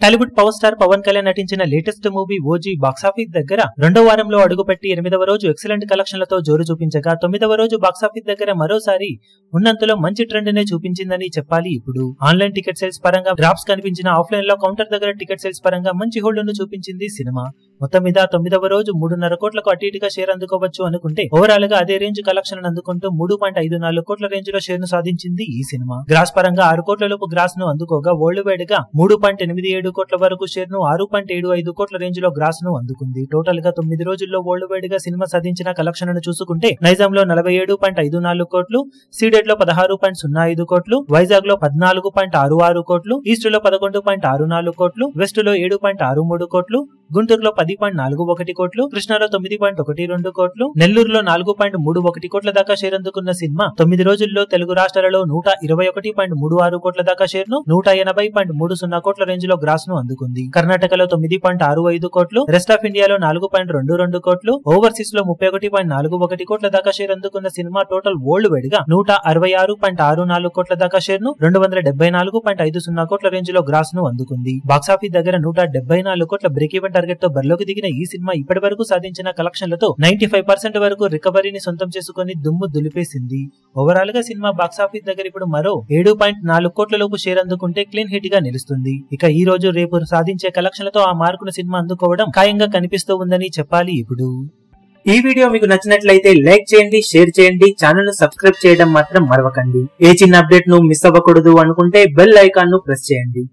Tollywood power star Pawan Kalyan నటించిన latest movie OG box office దగ్గర రెండో వారంలో అడుగుపెట్టి 8వ రోజు ఎక్సలెంట్ కలెక్షన్లతో జోరు చూపించగా 9వ రోజు బాక్సాఫీస్ దగ్గర మరోసారి ఉన్నంతలో మంచి ట్రెండ్ నే చూపించిందని చెప్పాలి. ఇప్పుడు ఆన్లైన్ టికెట్ సేల్స్ పరంగా డ్రాప్స్ కనిపించిన ఆఫ్లైన్ లో కౌంటర్ దగ్గర టికెట్ సేల్స్ పరంగా మంచి హోల్డ్ ను చూపించింది సినిమా. మొత్తం మీద 9వ రోజు 3.5 కోట్లకు అటు ఇటుగా షేర్ అందుకోవచ్చు అనుకుంటే ఓవరాల్ గా అదే రేంజ్ కలెక్షన్ అందుకుంటూ 3.54 కోట్ల రేంజ్ లో షేర్ ను సాధించింది ఈ సినిమా. గ్రాస్ పరంగా 6 కోట్ల లోపు గ్రాస్ ను అందుకోగా వరల్డ్ వైడ్ గా 3.87 కోట్ల వరకు షేర్ ను 6.75 కోట్ల రేంజ్ లో గ్రాస్ ను అందుకుంది. టోటల్ గా 9 రోజుల్లో వరల్డ్ వైడ్ గా సినిమా సాధించిన కలెక్షన్ ను చూసుకుంటే నైజాం లో 47.54 కోట్లు, సీడెడ్ లో 16.05 కోట్లు, వైజాగ్ లో 14.66 కోట్లు, ఈస్ట్ లో 11.64 కోట్లు, వెస్ట్ లో 7.63 కోట్లు, గుంటూరులో 10.41 కోట్లు, కృష్ణాలో 9.12 కోట్లు, నెల్లూరులో 4.31 కోట్ల దాకా షేర్ అందుకున్న సినిమా 9 రోజుల్లో తెలుగు రాష్ట్రాలలో 121.36 కోట్ల దాకా షేర్ ను 180.30 కోట్ల రేంజ్ లో గ్రాస్ ను అందుకుంది. కర్ణాటకలో 9.65 కోట్లు, రెస్ట్ ఆఫ్ ఇండియాలో 4.22 కోట్లు, ఓవర్సీస్ లో 31.41 కోట్ల దాకా షేర్ అందుకున్న సినిమా టోటల్ వరల్డ్ వైడ్ గా 166.64 కోట్ల దాకా షేర్ ను 274.50 కోట్ల రేంజ్ లో గ్రాస్ ను అందుకుంది. బాక్సాఫీస్ దగ్గర 174 కోట్ల బ్రేక్ ఈవెన్ టార్గెట్ తో బరిలోకి దిగిన ఈ సినిమా ఇప్పటి వరకు సాధించిన కలెక్షన్లతో 95% వరకు రికవరీని సొంతం చేసుకుని దుమ్ము దులిపేసింది. ఓవరాల్ గా సినిమా బాక్సాఫీస్ దగ్గర ఇప్పుడు మరో 7.4 కోట్ల లోపు షేర్ అందుకుంటే క్లీన్ హిట్ గా నిలుస్తుంది. ఇక ఈ రోజు రేపు సాధించే కలెక్షన్లతో ఆ మార్కును సినిమా అందుకోవడం ఖాయంగా కనిపిస్తూ ఉందని చెప్పాలి. ఇప్పుడు ఈ వీడియో మీకు నచ్చినట్లయితే లైక్ చేయండి, షేర్ చేయండి, ఛానల్ ను సబ్స్క్రైబ్ చేయడం మాత్రం మరవకండి. ఏ చిన్న అప్డేట్ ను మిస్ అవ్వకూడదు అనుకుంటే బెల్ ఐకాన్ ను ప్రెస్ చేయండి.